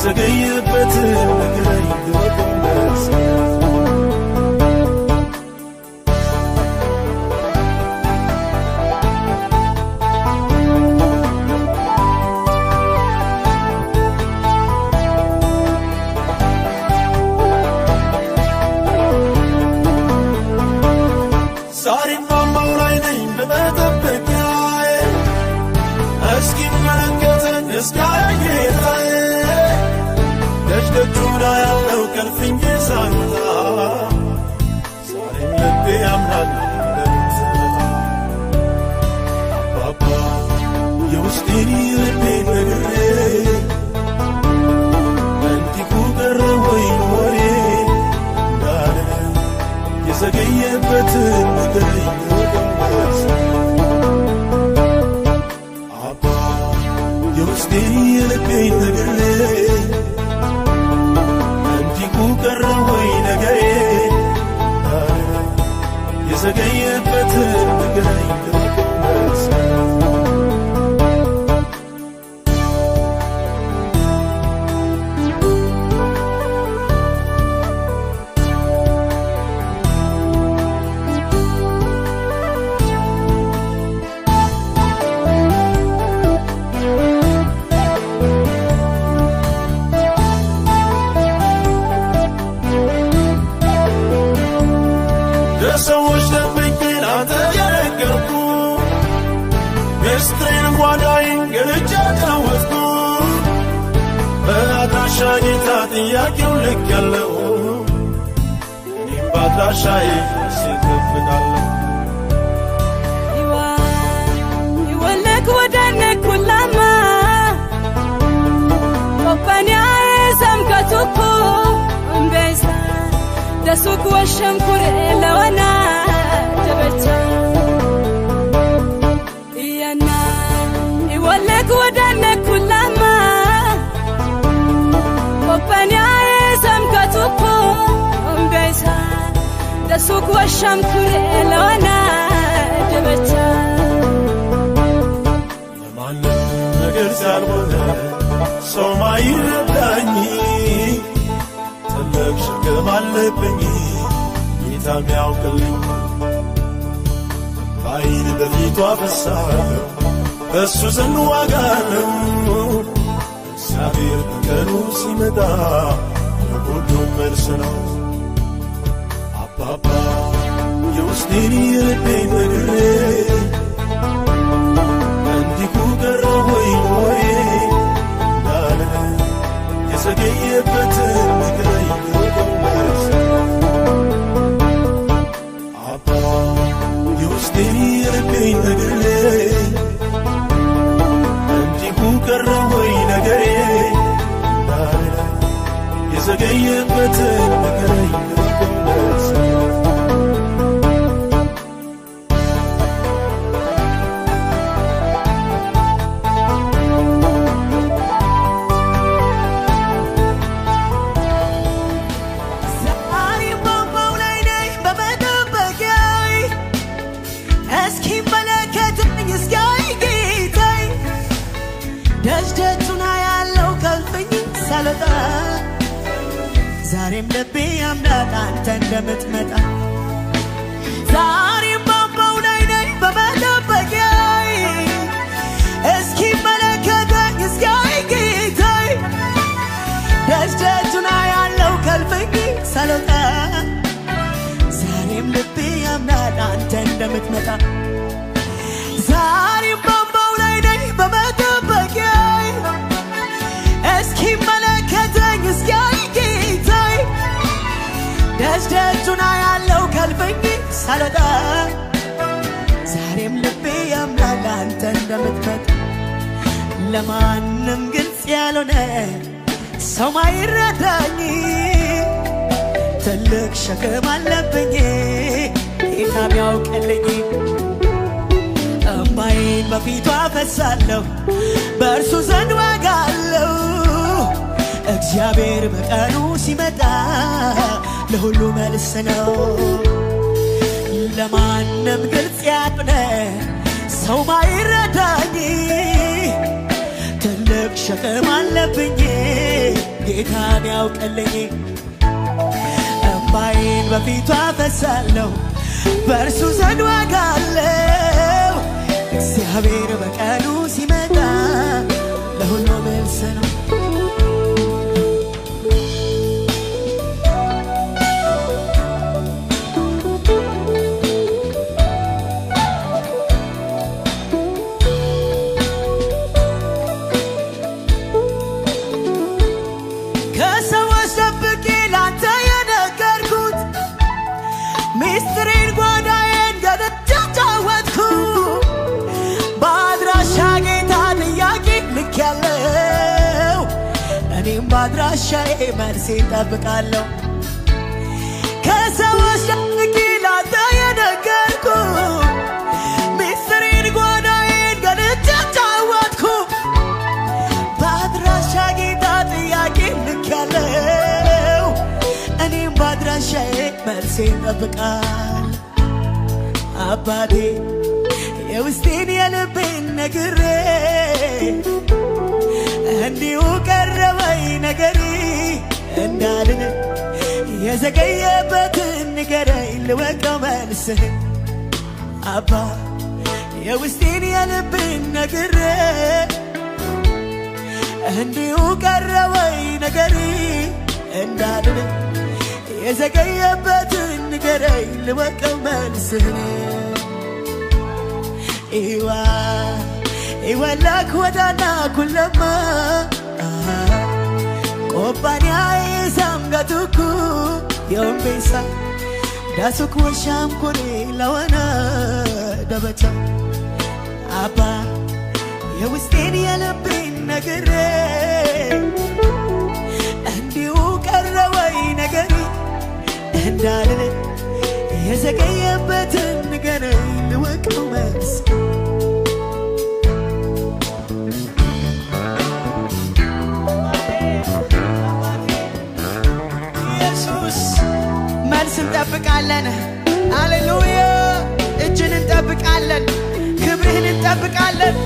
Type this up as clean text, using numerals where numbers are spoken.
የዘገየበት ነገር ይወቀስ ደጅደጁና ያለው ከልፍኝ ሳይወጣ ዛሬም ልቤ ያምናል እንደምትመጣ አባባ የውስጤን ልቤን ነግሬ እንዲሁ ቀረ ወይ ወሬ እንዳለ የዘገየበትን ነገር ይወቀስ አባ የውስጤን ልቤን ነግሬ ቀረ ወይ ነገሬ የዘገየበትን ነገር ይወቀስ ሰዎች ደብቄን አንተ የነገርኩ ምስጢሬን ጓዳዬን ገልጬ አጫወትኩ በአድራሻ ጌታ ጥያቄው ልክ ያለው እኔም በአድራሻዬ እጠብቃለሁ ይወለክ ወዳነክ ኩላማ ወበንያዬ ሰምከቱኩ እምቤሳ ደሱክ ወሸምኩር ለወና ጀበቻ እያና ይወለክ ወዳነክ ኩላማ ወበንያዬ ሰምከቱኩ እምቤሳ ደሱክ ወሸምኩር ለወና ጀበቻ ለማንም ነገር ሳልሆነ ሰው ማይረዳኝ ትልቅ ሸክም አለብኝ ጌታም ያውቅልኝ ባይን በፊቱ አፈሳለሁ በእሱ ዘንድ ዋጋ አለው እግዚአብሔር በቀኑ ሲመጣ ለሁሉም መልስ ነው አባባ የውስጤን የልቤን ነግሬ እንዲሁ ቀረ ወይ ወሬ እንዳለ የዘገየበትን ነገር ይወቀስ አባ የውስጤን የልቤን ነግሬ እንዲሁ ቀረ ወይ ነገሬ እንዳለ የዘገየበትን ነገር ይወቀስ ደጅደጁና ያለው ከልፍኝ ሳልወጣ ዛሬም ልቤ ያምናል አንተ እንደምትመጣ ዛሬም ባምባው ላይ ነኝ በመጠበቂያዬ እስኪመለከተኝ እስኪያይ ጌታዬ ደጅደጁና ያለው ከልፍኝ ሳልወጣ ዛሬም ልቤ ያምናል አንተ እንደምትመጣ ዛሬም ባምባው ላይ ነኝ በመጠበቂያዬ እስኪመለከተኝ እስኪያይ ጌታዬ ደጅደጁና ያለው ከልፍኝ ሳልወጣ ዛሬም ልቤ ያምናል አንተ እንደምትመጣ ለማንም ግልጽ ያልሆነ ሰው ማይረዳኝ ትልቅ ሸክም አለብኝ ጌታም ያውቅልኝ እምባዬን በፊቱ አፈሳለሁ በእርሱ ዘንድ ዋጋ አለው እግዚአብሔር በቀኑ ሲመጣ ለሁሉ መልስ ነው ለማንም ግልጽ ያልሆነ ሰው ማይረዳኝ ትልቅ ሸክም አለብኝ ጌታን ያውቅልኝ እምባዬን በፊቱ አፈሳለሁ በእርሱ ዘንድ ዋጋ አለው እግዚአብሔር በቀኑ ሲመጣ ለሁሉ መልስ ነው ባድራሻዬ መልስ እጠብቃለሁ ከሰዎች ደብቄ ላንተ የነገርኩ ሚስጥሬን ጓዳዬን ገልጬ ጫወትኩ ባድራሻ ጌታ ጥያቄ ልኬያለሁ እኔም ባድራሻዬ መልስ እጠብቃለሁ አባቴ የውስጤን የልቤን ነግሬ እንዲሁ ቀረበኝ ነገሪ እንዳልን የዘገየበትን ንገረኝ ልወቀው መልስህን አባ የውስጤን የልቤን ነግሬ እንዲሁ ቀረበኝ ነገሪ እንዳልን የዘገየበትን ንገረኝ ልወቀው መልስህን ይወላክ ወዳና ኩለማ ቆባንያ ይሳምጋቱኩ የወንቤሳ ዳሱክ ወሻም ኩሬ ለወና ደበቻ አባ የውስጤን የልቤን ነግሬ እንዲሁ ቀረበኝ ነገሪ እንዳልን የዘገየበትን ንገረኝ ልወቀው መልስ እንጠብቃለን ሃሌሉያ እጅን እንጠብቃለን ክብርህን እንጠብቃለን